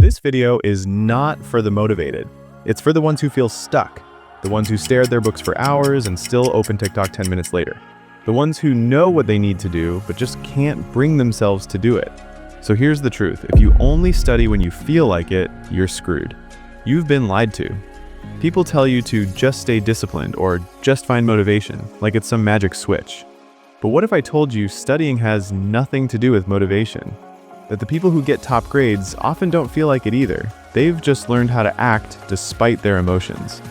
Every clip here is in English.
This video is not for the motivated. It's for the ones who feel stuck, the ones who stare at their books for hours and still open TikTok 10 minutes later, the ones who know what they need to do but just can't bring themselves to do it. So here's the truth. If you only study when you feel like it, you're screwed. You've been lied to. People tell you to just stay disciplined or just find motivation, like it's some magic switch. But what if I told you studying has nothing to do with motivation? That the people who get top grades often don't feel like it either. They've just learned how to act despite their emotions.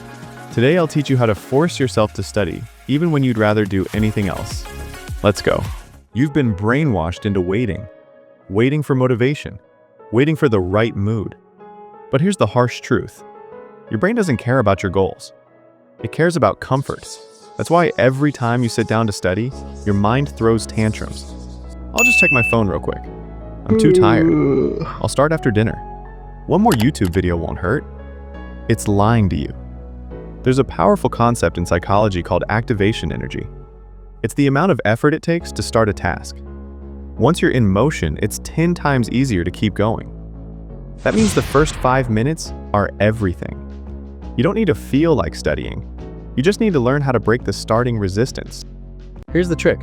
Today I'll teach you how to force yourself to study, even when you'd rather do anything else. Let's go. You've been brainwashed into waiting for motivation, waiting for the right mood. But here's the harsh truth. Your brain doesn't care about your goals. It cares about comfort. That's why every time you sit down to study, your mind throws tantrums. I'll just check my phone real quick. I'm too tired. I'll start after dinner. One more YouTube video won't hurt. It's lying to you. There's a powerful concept in psychology called activation energy. It's the amount of effort it takes to start a task. Once you're in motion, it's 10 times easier to keep going. That means the first 5 minutes are everything. You don't need to feel like studying. You just need to learn how to break the starting resistance. Here's the trick.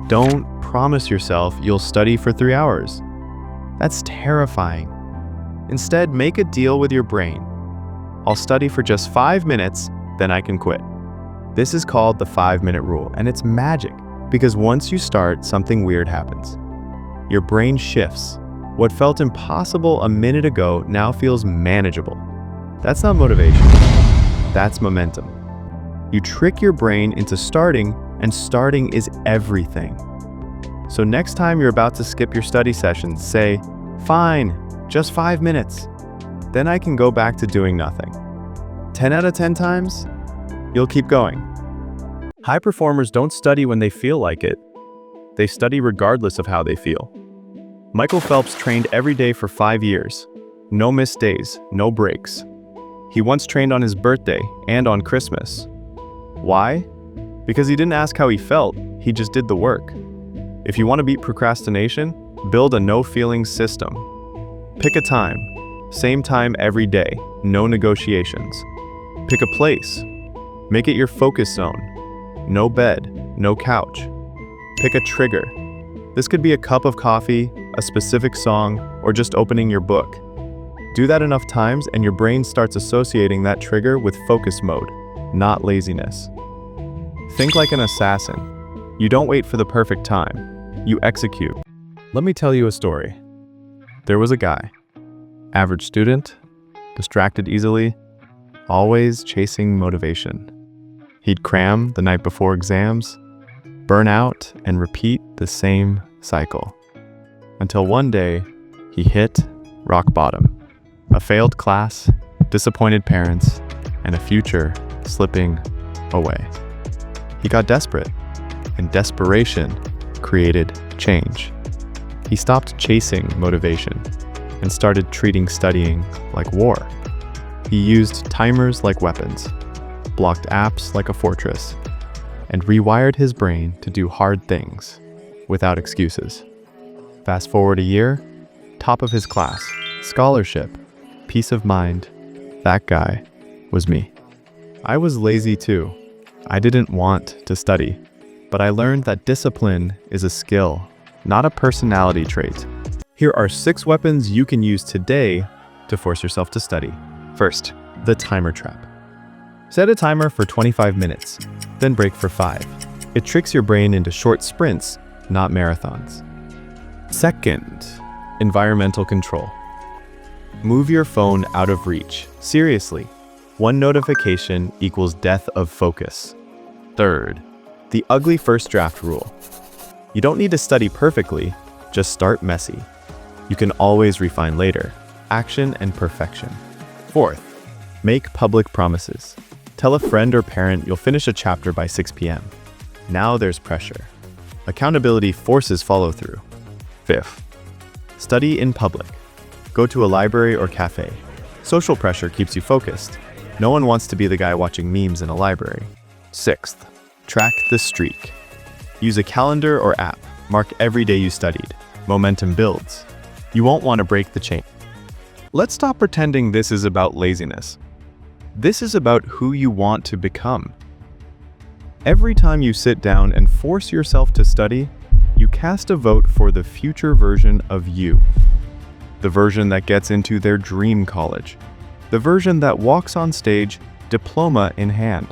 Don't promise yourself you'll study for 3 hours. That's terrifying. Instead, make a deal with your brain. I'll study for just 5 minutes, then I can quit. This is called the 5-minute rule, and it's magic because once you start, something weird happens. Your brain shifts. What felt impossible a minute ago now feels manageable. That's not motivation. That's momentum. You trick your brain into starting, and starting is everything. So next time you're about to skip your study sessions, say, "Fine, just 5 minutes. Then I can go back to doing nothing." 10 out of 10 times, you'll keep going. High performers don't study when they feel like it. They study regardless of how they feel. Michael Phelps trained every day for 5 years. No missed days, no breaks. He once trained on his birthday and on Christmas. Why? Because he didn't ask how he felt, he just did the work. If you want to beat procrastination, build a no-feelings system. Pick a time. Same time every day. No negotiations. Pick a place. Make it your focus zone. No bed, no couch. Pick a trigger. This could be a cup of coffee, a specific song, or just opening your book. Do that enough times and your brain starts associating that trigger with focus mode, not laziness. Think like an assassin. You don't wait for the perfect time. You execute. Let me tell you a story. There was a guy, average student, distracted easily, always chasing motivation. He'd cram the night before exams, burn out, and repeat the same cycle. Until one day, he hit rock bottom. A failed class, disappointed parents, and a future slipping away. He got desperate, and desperation created change. He stopped chasing motivation and started treating studying like war. He used timers like weapons, blocked apps like a fortress, and rewired his brain to do hard things without excuses. Fast forward a year, top of his class, scholarship, peace of mind. That guy was me. I was lazy too. I didn't want to study, but I learned that discipline is a skill, not a personality trait. Here are 6 weapons you can use today to force yourself to study. First, the timer trap. Set a timer for 25 minutes, then break for 5. It tricks your brain into short sprints, not marathons. Second, environmental control. Move your phone out of reach. Seriously, 1 notification equals death of focus. Third, the ugly first draft rule. You don't need to study perfectly, just start messy. You can always refine later. Action and perfection. Fourth, make public promises. Tell a friend or parent you'll finish a chapter by 6 p.m. Now there's pressure. Accountability forces follow-through. Fifth, study in public. Go to a library or cafe. Social pressure keeps you focused. No one wants to be the guy watching memes in a library. Sixth, track the streak. Use a calendar or app. Mark every day you studied. Momentum builds. You won't want to break the chain. Let's stop pretending this is about laziness. This is about who you want to become. Every time you sit down and force yourself to study, you cast a vote for the future version of you. The version that gets into their dream college. The version that walks on stage, diploma in hand.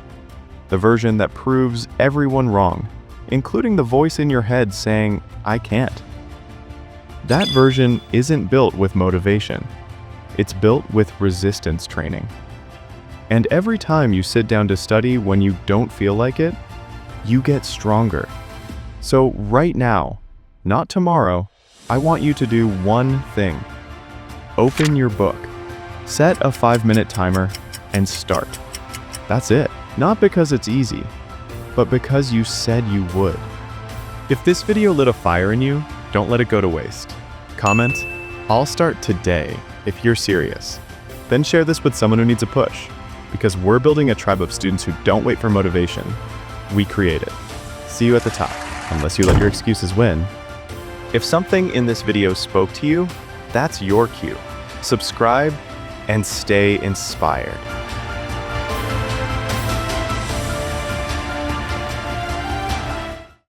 The version that proves everyone wrong, including the voice in your head saying, "I can't." That version isn't built with motivation. It's built with resistance training. And every time you sit down to study when you don't feel like it, you get stronger. So right now, not tomorrow, I want you to do one thing. Open your book, set a 5-minute timer, and start. That's it. Not because it's easy, but because you said you would. If this video lit a fire in you, don't let it go to waste. Comment, "I'll start today," if you're serious. Then share this with someone who needs a push, because we're building a tribe of students who don't wait for motivation. We create it. See you at the top, unless you let your excuses win. If something in this video spoke to you, that's your cue. Subscribe and stay inspired.